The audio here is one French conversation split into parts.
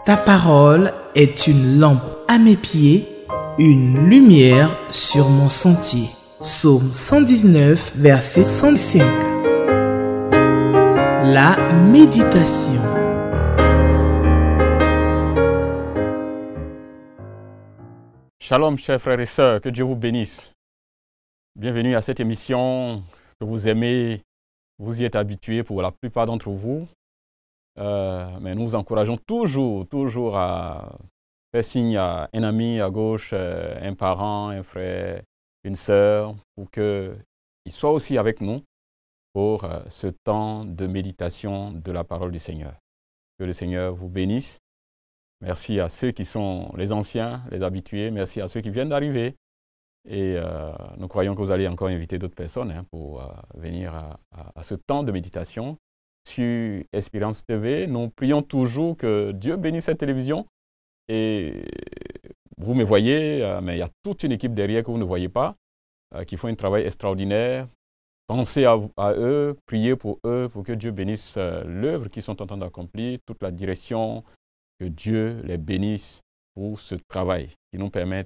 Ta parole est une lampe à mes pieds, une lumière sur mon sentier. Psaume 119, verset 105. La méditation. Shalom, chers frères et sœurs, que Dieu vous bénisse. Bienvenue à cette émission que vous aimez, vous y êtes habitués pour la plupart d'entre vous. Mais nous vous encourageons toujours à faire signe à un ami à gauche, un parent, un frère, une sœur, pour qu'ils soient aussi avec nous pour ce temps de méditation de la parole du Seigneur. Que le Seigneur vous bénisse. Merci à ceux qui sont les anciens, les habitués. Merci à ceux qui viennent d'arriver. Et nous croyons que vous allez encore inviter d'autres personnes pour venir à ce temps de méditation sur Espérance TV. Nous prions toujours que Dieu bénisse cette télévision. Et vous me voyez, mais il y a toute une équipe derrière que vous ne voyez pas, qui font un travail extraordinaire. Pensez à eux, priez pour eux, pour que Dieu bénisse l'œuvre qu'ils sont en train d'accomplir, toute la direction. Que Dieu les bénisse pour ce travail qui nous permet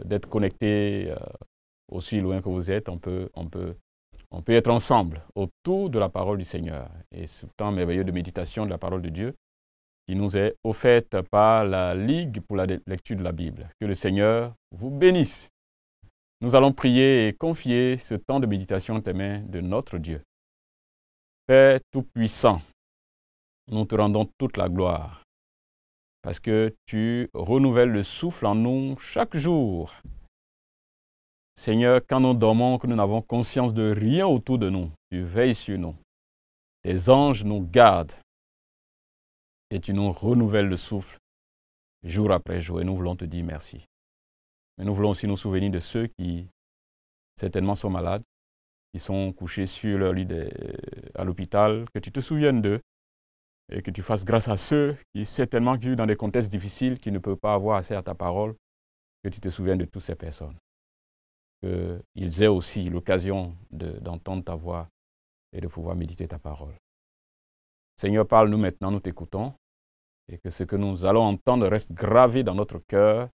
d'être connectés aussi loin que vous êtes. On peut être ensemble autour de la parole du Seigneur. Et ce temps merveilleux de méditation de la parole de Dieu qui nous est offerte par la Ligue pour la lecture de la Bible. Que le Seigneur vous bénisse. Nous allons prier et confier ce temps de méditation entre les mains de notre Dieu. Père Tout-Puissant, nous te rendons toute la gloire parce que tu renouvelles le souffle en nous chaque jour. Seigneur, quand nous dormons, que nous n'avons conscience de rien autour de nous, tu veilles sur nous. Tes anges nous gardent et tu nous renouvelles le souffle jour après jour et nous voulons te dire merci. Mais nous voulons aussi nous souvenir de ceux qui certainement sont malades, qui sont couchés sur leur lit à l'hôpital, que tu te souviennes d'eux. Et que tu fasses grâce à ceux qui certainement vivent dans des contextes difficiles, qui ne peuvent pas avoir accès à ta parole, que tu te souviennes de toutes ces personnes. Qu'ils aient aussi l'occasion d'entendre ta voix et de pouvoir méditer ta parole. Seigneur, parle-nous maintenant, nous t'écoutons, et que ce que nous allons entendre reste gravé dans notre cœur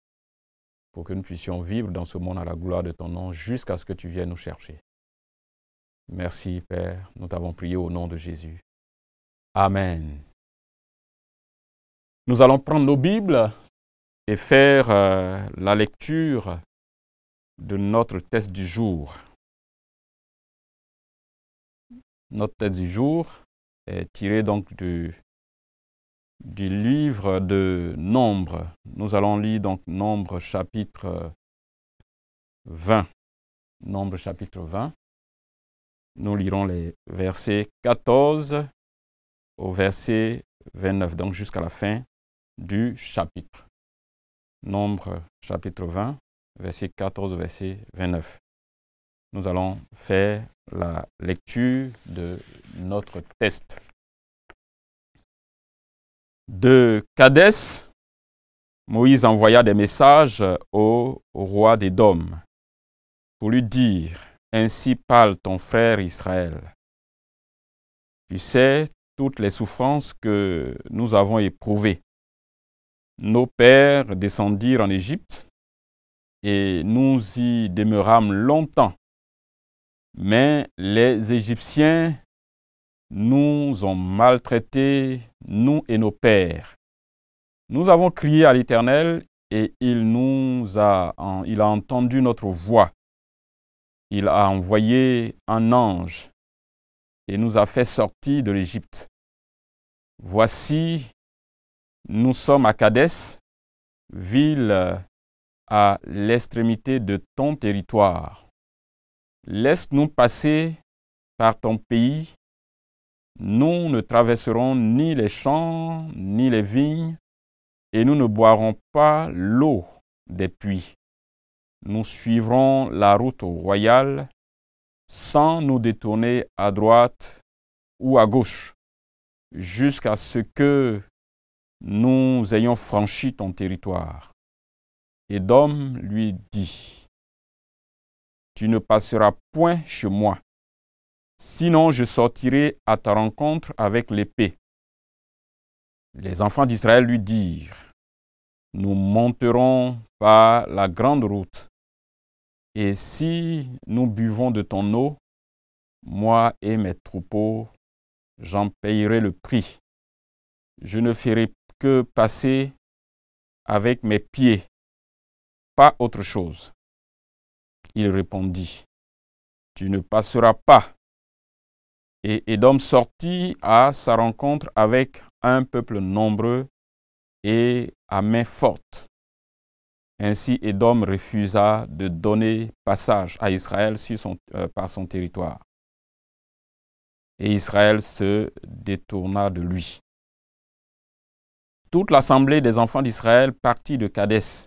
pour que nous puissions vivre dans ce monde à la gloire de ton nom jusqu'à ce que tu viennes nous chercher. Merci, Père, nous t'avons prié au nom de Jésus. Amen. Nous allons prendre nos Bibles et faire la lecture de notre texte du jour. Notre texte du jour est tiré donc du livre de Nombre. Nous allons lire donc Nombre chapitre 20. Nombre chapitre 20. Nous lirons les versets 14 au verset 29, donc jusqu'à la fin du chapitre. Nombre chapitre 20, verset 14 au verset 29. Nous allons faire la lecture de notre texte. De Kadès, Moïse envoya des messages au roi d'Édom pour lui dire « Ainsi parle ton frère Israël. Tu sais toutes les souffrances que nous avons éprouvées. Nos pères descendirent en Égypte et nous y demeurâmes longtemps. Mais les Égyptiens nous ont maltraités, nous et nos pères. Nous avons crié à l'Éternel et il a entendu notre voix. Il a envoyé un ange et nous a fait sortir de l'Égypte. Voici, nous sommes à Kadès, ville à l'extrémité de ton territoire. Laisse-nous passer par ton pays. Nous ne traverserons ni les champs, ni les vignes, et nous ne boirons pas l'eau des puits. Nous suivrons la route royale sans nous détourner à droite ou à gauche, jusqu'à ce que nous ayons franchi ton territoire. Édom lui dit, « Tu ne passeras point chez moi, sinon je sortirai à ta rencontre avec l'épée. Les enfants d'Israël lui dirent, « Nous monterons par la grande route, et si nous buvons de ton eau, moi et mes troupeaux, j'en payerai le prix. Je ne ferai que passer avec mes pieds, pas autre chose. » Il répondit, « Tu ne passeras pas. » Et Édom sortit à sa rencontre avec un peuple nombreux et à main forte. Ainsi, Édom refusa de donner passage à Israël par son territoire. Et Israël se détourna de lui. Toute l'assemblée des enfants d'Israël partit de Kadès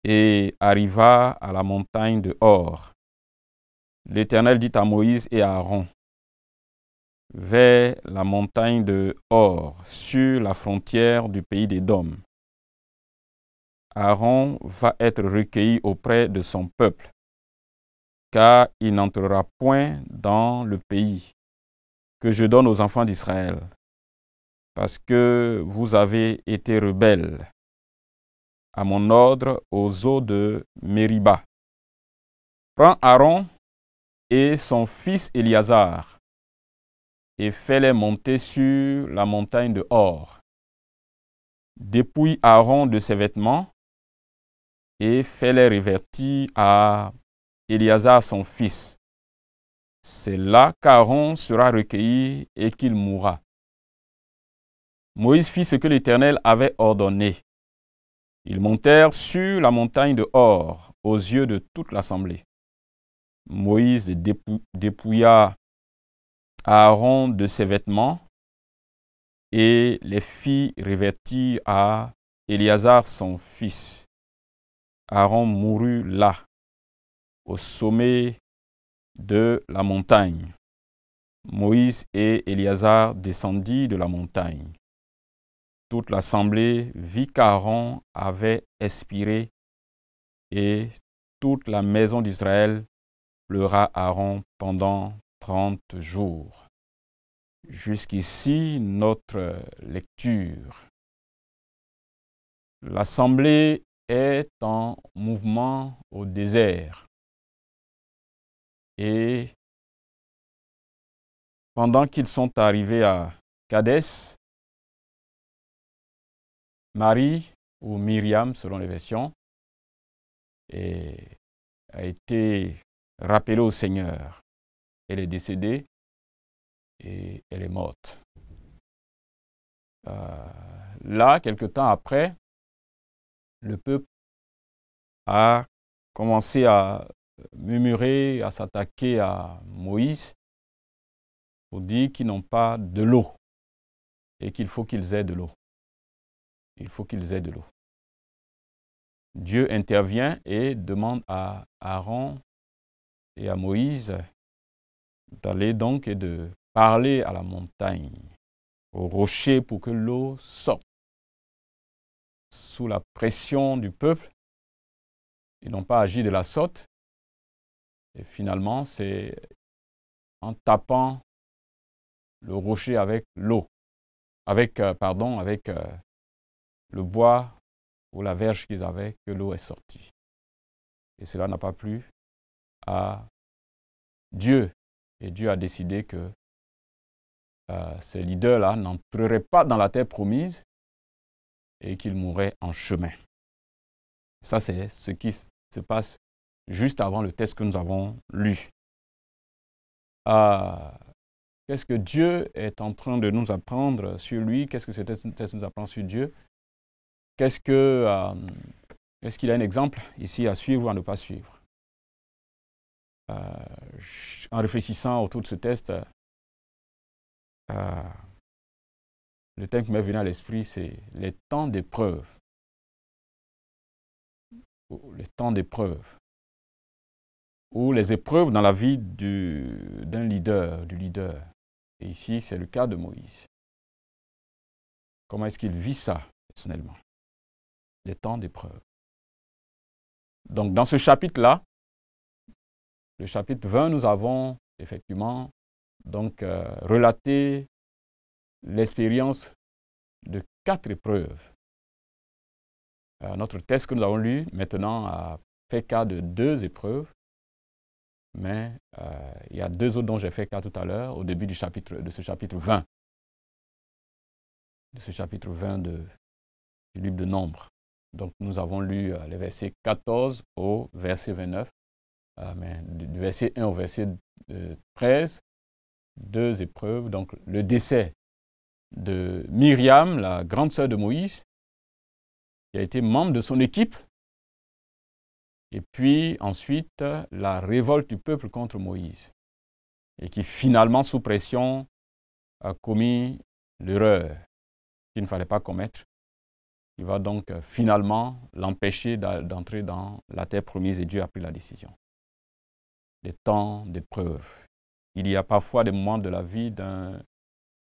et arriva à la montagne de Hor. L'Éternel dit à Moïse et à Aaron, « Vers la montagne de Hor, sur la frontière du pays d'Édom. Aaron va être recueilli auprès de son peuple, car il n'entrera point dans le pays que je donne aux enfants d'Israël, parce que vous avez été rebelles à mon ordre aux eaux de Mériba. Prends Aaron et son fils Éliazar, et fais-les monter sur la montagne de Hor. Dépouille Aaron de ses vêtements, et fais-les revêtir à Éliazar son fils. C'est là qu'Aaron sera recueilli et qu'il mourra. » Moïse fit ce que l'Éternel avait ordonné. Ils montèrent sur la montagne de Hor aux yeux de toute l'assemblée. Moïse dépouilla Aaron de ses vêtements et les fit revêtir à Éliazar son fils. Aaron mourut là, au sommet de la montagne. Moïse et Éliazar descendirent de la montagne. Toute l'assemblée vit qu'Aaron avait expiré et toute la maison d'Israël pleura Aaron pendant 30 jours. Jusqu'ici, notre lecture. L'assemblée est en mouvement au désert. Et pendant qu'ils sont arrivés à Kadès, Marie, ou Myriam selon les versions, a été rappelée au Seigneur. Elle est décédée et elle est morte. Là, quelque temps après, le peuple a commencé à murmurer, à s'attaquer à Moïse pour dire qu'ils n'ont pas de l'eau et qu'il faut qu'ils aient de l'eau. Il faut qu'ils aient de l'eau. Dieu intervient et demande à Aaron et à Moïse d'aller donc et de parler à la montagne, au rocher pour que l'eau sorte. Sous la pression du peuple, ils n'ont pas agi de la sorte. Et finalement, c'est en tapant le rocher avec l'eau, avec le bois ou la verge qu'ils avaient, que l'eau est sortie. Et cela n'a pas plu à Dieu. Et Dieu a décidé que ces leaders-là n'entreraient pas dans la terre promise et qu'ils mourraient en chemin. Ça, c'est ce qui se passe juste avant le texte que nous avons lu. Qu'est-ce que Dieu est en train de nous apprendre sur lui? Qu'est-ce que ce texte nous apprend sur Dieu? Est-ce qu'il a un exemple ici à suivre ou à ne pas suivre? En réfléchissant autour de ce texte, le thème qui m'est venu à l'esprit, c'est les temps d'épreuve. Les temps d'épreuve. Ou les épreuves dans la vie d'un leader, du leader. Et ici, c'est le cas de Moïse. Comment est-ce qu'il vit ça, personnellement? Les temps d'épreuve. Donc, dans ce chapitre-là, le chapitre 20, nous avons effectivement donc relaté l'expérience de 4 épreuves. Notre texte que nous avons lu maintenant a fait cas de 2 épreuves, mais il y a 2 autres dont j'ai fait cas tout à l'heure, au début de ce chapitre 20. De ce chapitre 20 du livre de Nombres. Donc nous avons lu les versets 14 au verset 29, mais du verset 1 au verset 13, 2 épreuves. Donc le décès de Myriam, la grande sœur de Moïse, qui a été membre de son équipe, et puis ensuite la révolte du peuple contre Moïse, et qui finalement, sous pression, a commis l'erreur qu'il ne fallait pas commettre. Il va donc finalement l'empêcher d'entrer dans la terre promise, et Dieu a pris la décision. Des temps d'épreuve. Il y a parfois des moments de la vie d'un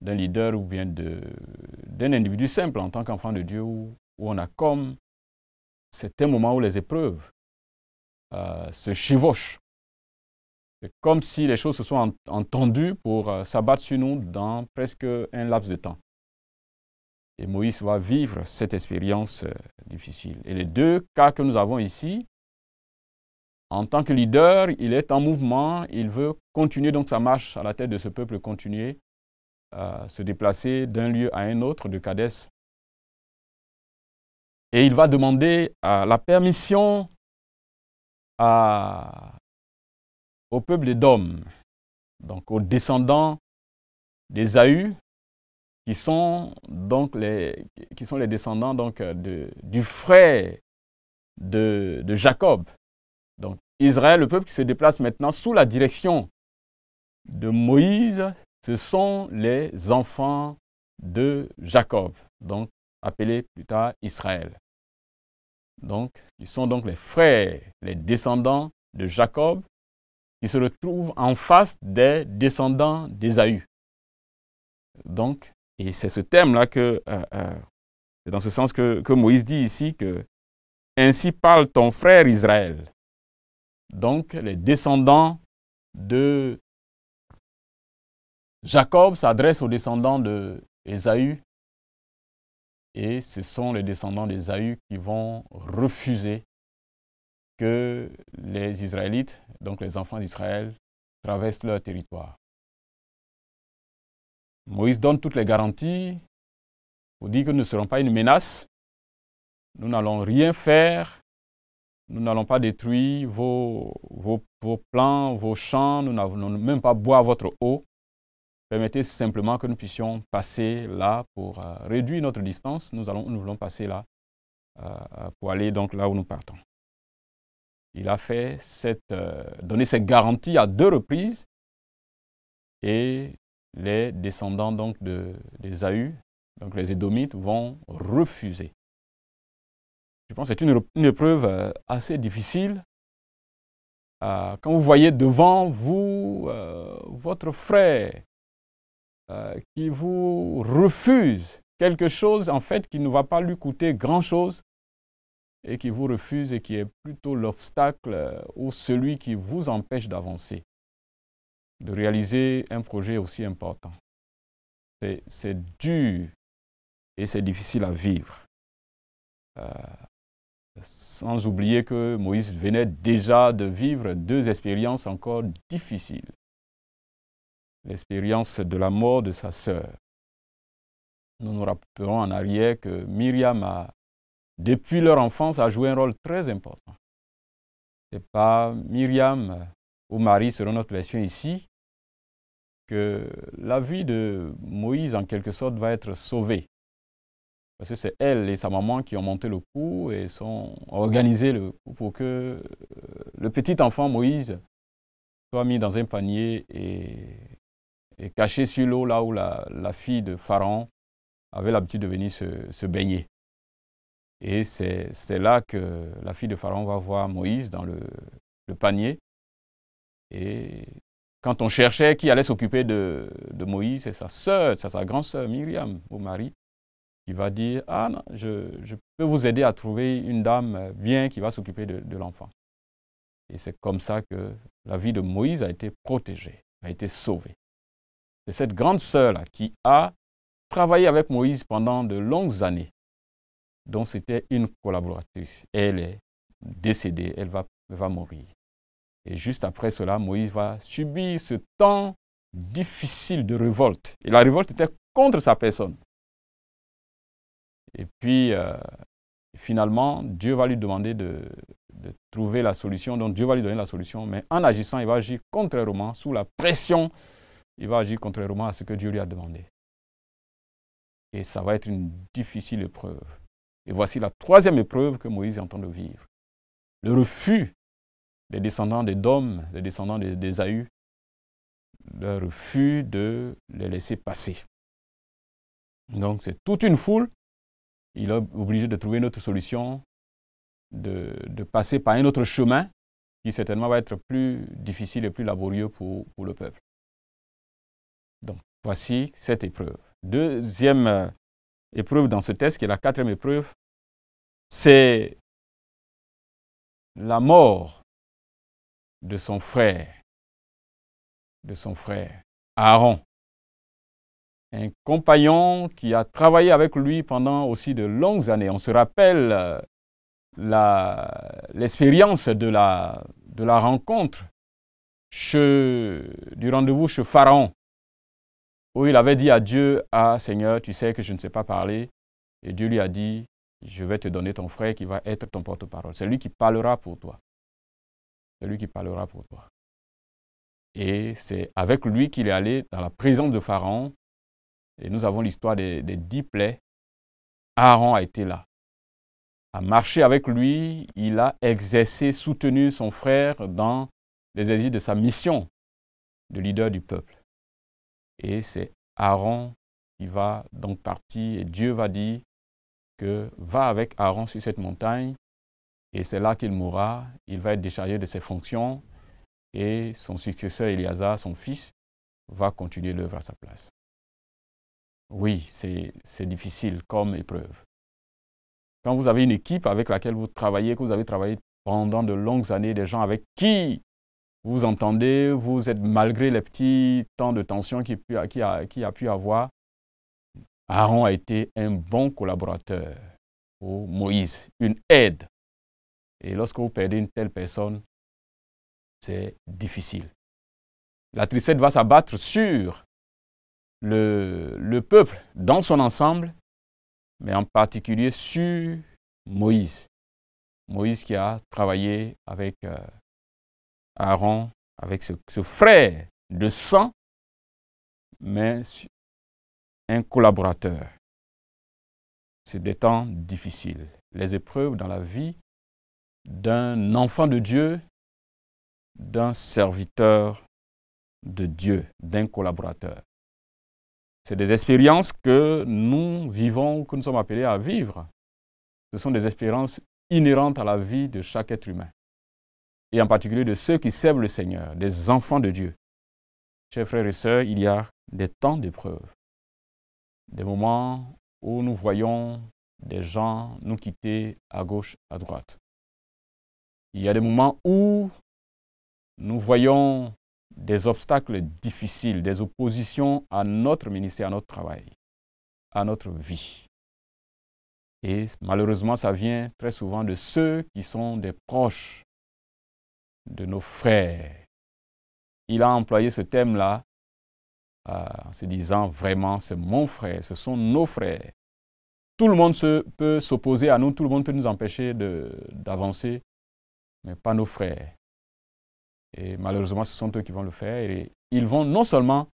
leader ou bien d'un individu simple en tant qu'enfant de Dieu où on a comme certains moments où les épreuves se chevauchent. C'est comme si les choses se sont entendues pour s'abattre sur nous dans presque un laps de temps. Et Moïse va vivre cette expérience difficile. Et les 2 cas que nous avons ici, en tant que leader, il est en mouvement, il veut continuer donc sa marche à la tête de ce peuple, continuer à se déplacer d'un lieu à un autre, de Kadès. Et il va demander la permission au peuple d'Édom, donc aux descendants d'Ésaü, qui sont les descendants donc, du frère de Jacob. Donc Israël, le peuple qui se déplace maintenant sous la direction de Moïse, ce sont les enfants de Jacob, donc appelés plus tard Israël. Donc, ils sont donc les frères, les descendants de Jacob, qui se retrouvent en face des descendants d'Ésaü. Donc, et c'est ce terme-là c'est dans ce sens que Moïse dit ici que « Ainsi parle ton frère Israël ». Donc, les descendants de Jacob s'adressent aux descendants d'Ésaü, et ce sont les descendants d'Ésaü qui vont refuser que les Israélites, donc les enfants d'Israël, traversent leur territoire. Moïse donne toutes les garanties pour dire que nous ne serons pas une menace, nous n'allons rien faire, nous n'allons pas détruire vos plants, vos champs, nous n'allons même pas boire votre eau. Permettez simplement que nous puissions passer là pour réduire notre distance. Nous voulons passer là pour aller donc là où nous partons. Il a fait donné cette garantie à 2 reprises, et les descendants donc d'Ésaü, donc les Édomites, vont refuser. Je pense que c'est une épreuve assez difficile. Quand vous voyez devant vous votre frère qui vous refuse quelque chose en fait qui ne va pas lui coûter grand-chose, et qui vous refuse et qui est plutôt l'obstacle ou celui qui vous empêche d'avancer, de réaliser un projet aussi important. C'est dur et c'est difficile à vivre. Sans oublier que Moïse venait déjà de vivre 2 expériences encore difficiles. L'expérience de la mort de sa sœur. Nous nous rappellerons en arrière que Myriam depuis leur enfance, a joué un rôle très important. Ce n'est pas Myriam ou Marie, selon notre version ici, que la vie de Moïse, en quelque sorte, va être sauvée. Parce que c'est elle et sa maman qui ont monté le coup et ont organisé le coup pour que le petit enfant Moïse soit mis dans un panier et caché sur l'eau, là où la fille de Pharaon avait l'habitude de venir se baigner. Et c'est là que la fille de Pharaon va voir Moïse dans le panier. Et quand on cherchait qui allait s'occuper de Moïse, c'est sa sœur, c'est sa grande sœur Myriam, ou Marie, qui va dire « Ah non, je peux vous aider à trouver une dame bien qui va s'occuper de l'enfant. » Et c'est comme ça que la vie de Moïse a été protégée, a été sauvée. C'est cette grande sœur-là qui a travaillé avec Moïse pendant de longues années. Donc, c'était une collaboratrice. Elle est décédée, elle va mourir. Et juste après cela, Moïse va subir ce temps difficile de révolte. Et la révolte était contre sa personne. Et puis, finalement, Dieu va lui demander de trouver la solution. Donc, Dieu va lui donner la solution. Mais en agissant, il va agir contrairement, sous la pression, il va agir contrairement à ce que Dieu lui a demandé. Et ça va être une difficile épreuve. Et voici la troisième épreuve que Moïse est en train de vivre. Le refus des descendants d'Édom, des descendants d'Ésaü, le refus de les laisser passer. Donc, c'est toute une foule. Il est obligé de trouver une autre solution, de passer par un autre chemin qui certainement va être plus difficile et plus laborieux pour le peuple. Donc, voici cette épreuve. Deuxième épreuve dans ce texte, qui est la quatrième épreuve, c'est la mort de son frère Aaron. Un compagnon qui a travaillé avec lui pendant aussi de longues années. On se rappelle l'expérience de la rencontre du rendez-vous chez Pharaon, où il avait dit à Dieu, « Ah Seigneur, tu sais que je ne sais pas parler. » Et Dieu lui a dit, « Je vais te donner ton frère qui va être ton porte-parole. C'est lui qui parlera pour toi. » C'est lui qui parlera pour toi. Et c'est avec lui qu'il est allé dans la présence de Pharaon. Et nous avons l'histoire des 10 plaies. Aaron a été là, a marché avec lui, il a exercé, soutenu son frère dans l'exercice de sa mission de leader du peuple. Et c'est Aaron qui va donc partir et Dieu va dire que va avec Aaron sur cette montagne et c'est là qu'il mourra, il va être déchargé de ses fonctions et son successeur Éléazar, son fils, va continuer l'œuvre à sa place. Oui, c'est difficile comme épreuve. Quand vous avez une équipe avec laquelle vous travaillez, que vous avez travaillé pendant de longues années, des gens avec qui vous entendez, vous êtes malgré les petits temps de tension qu'il a pu avoir, Aaron a été un bon collaborateur pour Moïse, une aide. Et lorsque vous perdez une telle personne, c'est difficile. La tristesse va s'abattre sur le peuple dans son ensemble, mais en particulier sur Moïse. Moïse qui a travaillé avec Aaron, avec ce frère de sang, mais un collaborateur. C'est des temps difficiles. Les épreuves dans la vie d'un enfant de Dieu, d'un serviteur de Dieu, d'un collaborateur. C'est des expériences que nous vivons, que nous sommes appelés à vivre. Ce sont des expériences inhérentes à la vie de chaque être humain. Et en particulier de ceux qui servent le Seigneur, des enfants de Dieu. Chers frères et sœurs, il y a des temps d'épreuve. Des moments où nous voyons des gens nous quitter à gauche, à droite. Il y a des moments où nous voyons des obstacles difficiles, des oppositions à notre ministère, à notre travail, à notre vie. Et malheureusement, ça vient très souvent de ceux qui sont des proches de nos frères. Il a employé ce thème-là en se disant vraiment, c'est mon frère, ce sont nos frères. Tout le monde peut s'opposer à nous, tout le monde peut nous empêcher d'avancer, mais pas nos frères. Et malheureusement, ce sont eux qui vont le faire. Et ils vont non seulement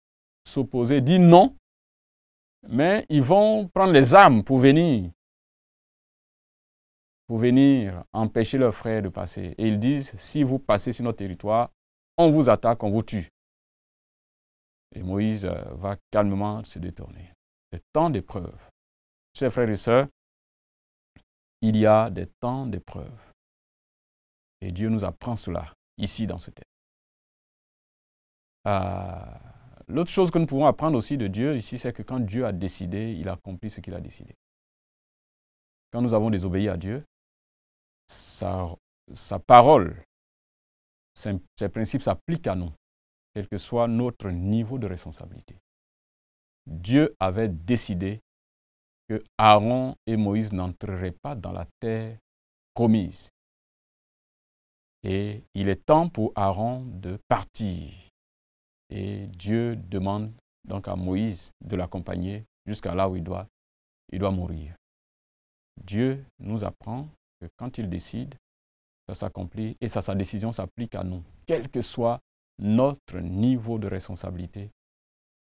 s'opposer, dire non, mais ils vont prendre les armes pour venir empêcher leurs frères de passer. Et ils disent, si vous passez sur notre territoire, on vous attaque, on vous tue. Et Moïse va calmement se détourner. Des temps d'épreuve. Chers frères et sœurs, il y a des temps d'épreuve. Et Dieu nous apprend cela, ici dans ce texte. L'autre chose que nous pouvons apprendre aussi de Dieu ici, c'est que quand Dieu a décidé, il accomplit ce qu'il a décidé. Quand nous avons désobéi à Dieu, sa parole, ses principes s'appliquent à nous, quel que soit notre niveau de responsabilité. Dieu avait décidé que Aaron et Moïse n'entreraient pas dans la terre promise. Et il est temps pour Aaron de partir. Et Dieu demande donc à Moïse de l'accompagner jusqu'à là où il doit mourir. Dieu nous apprend que quand il décide, ça s'accomplit et sa décision s'applique à nous, quel que soit notre niveau de responsabilité,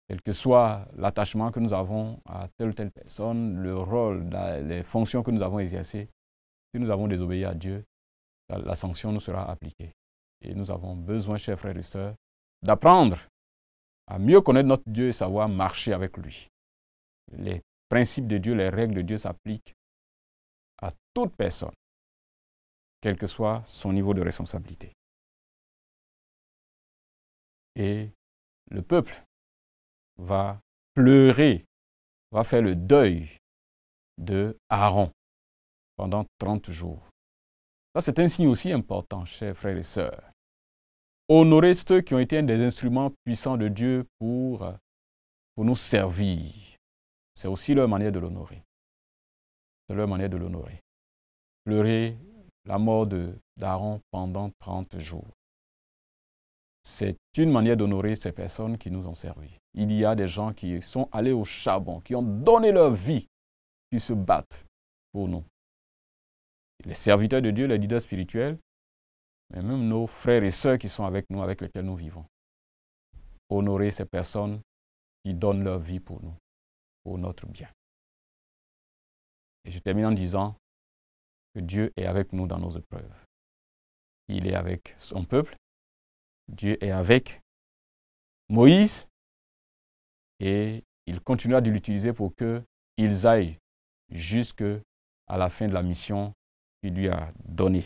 quel que soit l'attachement que nous avons à telle ou telle personne, le rôle, les fonctions que nous avons exercées. Si nous avons désobéi à Dieu, la sanction nous sera appliquée. Et nous avons besoin, chers frères et sœurs, d'apprendre à mieux connaître notre Dieu et savoir marcher avec lui. Les principes de Dieu, les règles de Dieu s'appliquent à toute personne, quel que soit son niveau de responsabilité. Et le peuple va pleurer, va faire le deuil de Aaron pendant 30 jours. Ça, c'est un signe aussi important, chers frères et sœurs. Honorer ceux qui ont été des instruments puissants de Dieu pour nous servir. C'est aussi leur manière de l'honorer. C'est leur manière de l'honorer. Pleurer la mort d'Aaron pendant 30 jours. C'est une manière d'honorer ces personnes qui nous ont servi. Il y a des gens qui sont allés au charbon, qui ont donné leur vie, qui se battent pour nous. Les serviteurs de Dieu, les leaders spirituels, mais même nos frères et sœurs qui sont avec nous, avec lesquels nous vivons. Honorer ces personnes qui donnent leur vie pour nous, pour notre bien. Et je termine en disant que Dieu est avec nous dans nos épreuves. Il est avec son peuple. Dieu est avec Moïse et il continuera de l'utiliser pour qu'ils aillent jusqu'à la fin de la mission qu'il lui a donnée.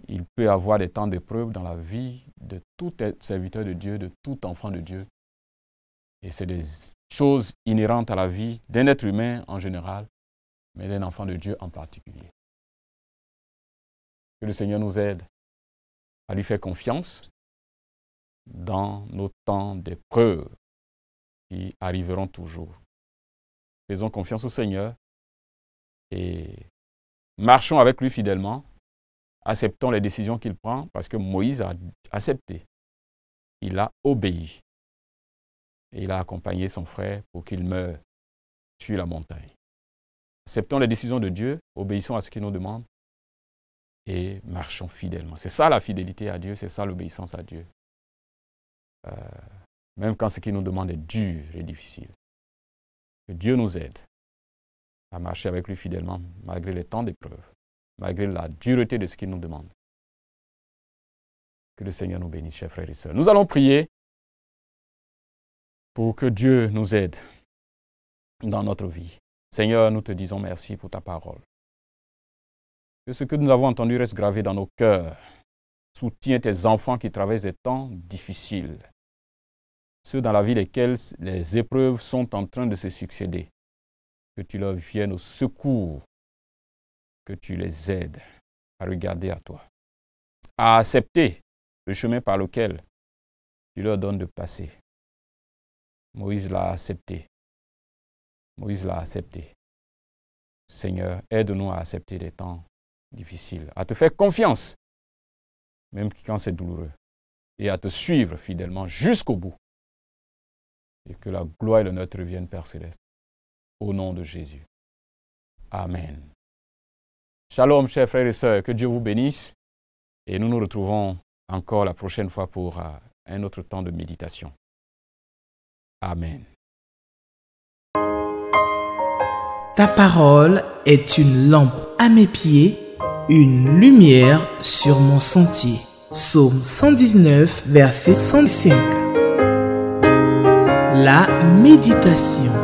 Il peut y avoir des temps d'épreuve dans la vie de tout serviteur de Dieu, de tout enfant de Dieu. Et c'est des choses inhérentes à la vie d'un être humain en général, mais d'un enfant de Dieu en particulier. Que le Seigneur nous aide à lui faire confiance dans nos temps d'épreuve qui arriveront toujours. Faisons confiance au Seigneur et marchons avec lui fidèlement. Acceptons les décisions qu'il prend parce que Moïse a accepté. Il a obéi. Et il a accompagné son frère pour qu'il meure sur la montagne. Acceptons les décisions de Dieu, obéissons à ce qu'il nous demande et marchons fidèlement. C'est ça la fidélité à Dieu, c'est ça l'obéissance à Dieu. Même quand ce qu'il nous demande est dur et difficile. Que Dieu nous aide à marcher avec lui fidèlement malgré les temps d'épreuve, malgré la dureté de ce qu'il nous demande. Que le Seigneur nous bénisse, chers frères et sœurs. Nous allons prier pour que Dieu nous aide dans notre vie. Seigneur, nous te disons merci pour ta parole. Que ce que nous avons entendu reste gravé dans nos cœurs. Soutiens tes enfants qui traversent des temps difficiles. Ceux dans la vie desquels les épreuves sont en train de se succéder. Que tu leur viennes au secours. Que tu les aides à regarder à toi. À accepter le chemin par lequel tu leur donnes de passer. Moïse l'a accepté. Moïse l'a accepté. Seigneur, aide-nous à accepter des temps difficiles, à te faire confiance, même quand c'est douloureux, et à te suivre fidèlement jusqu'au bout. Et que la gloire et l'honneur te reviennent, Père Céleste, au nom de Jésus. Amen. Shalom, chers frères et sœurs, que Dieu vous bénisse, et nous nous retrouvons encore la prochaine fois pour un autre temps de méditation. Amen. Ta parole est une lampe à mes pieds, une lumière sur mon sentier. Psaume 119, verset 105. La méditation.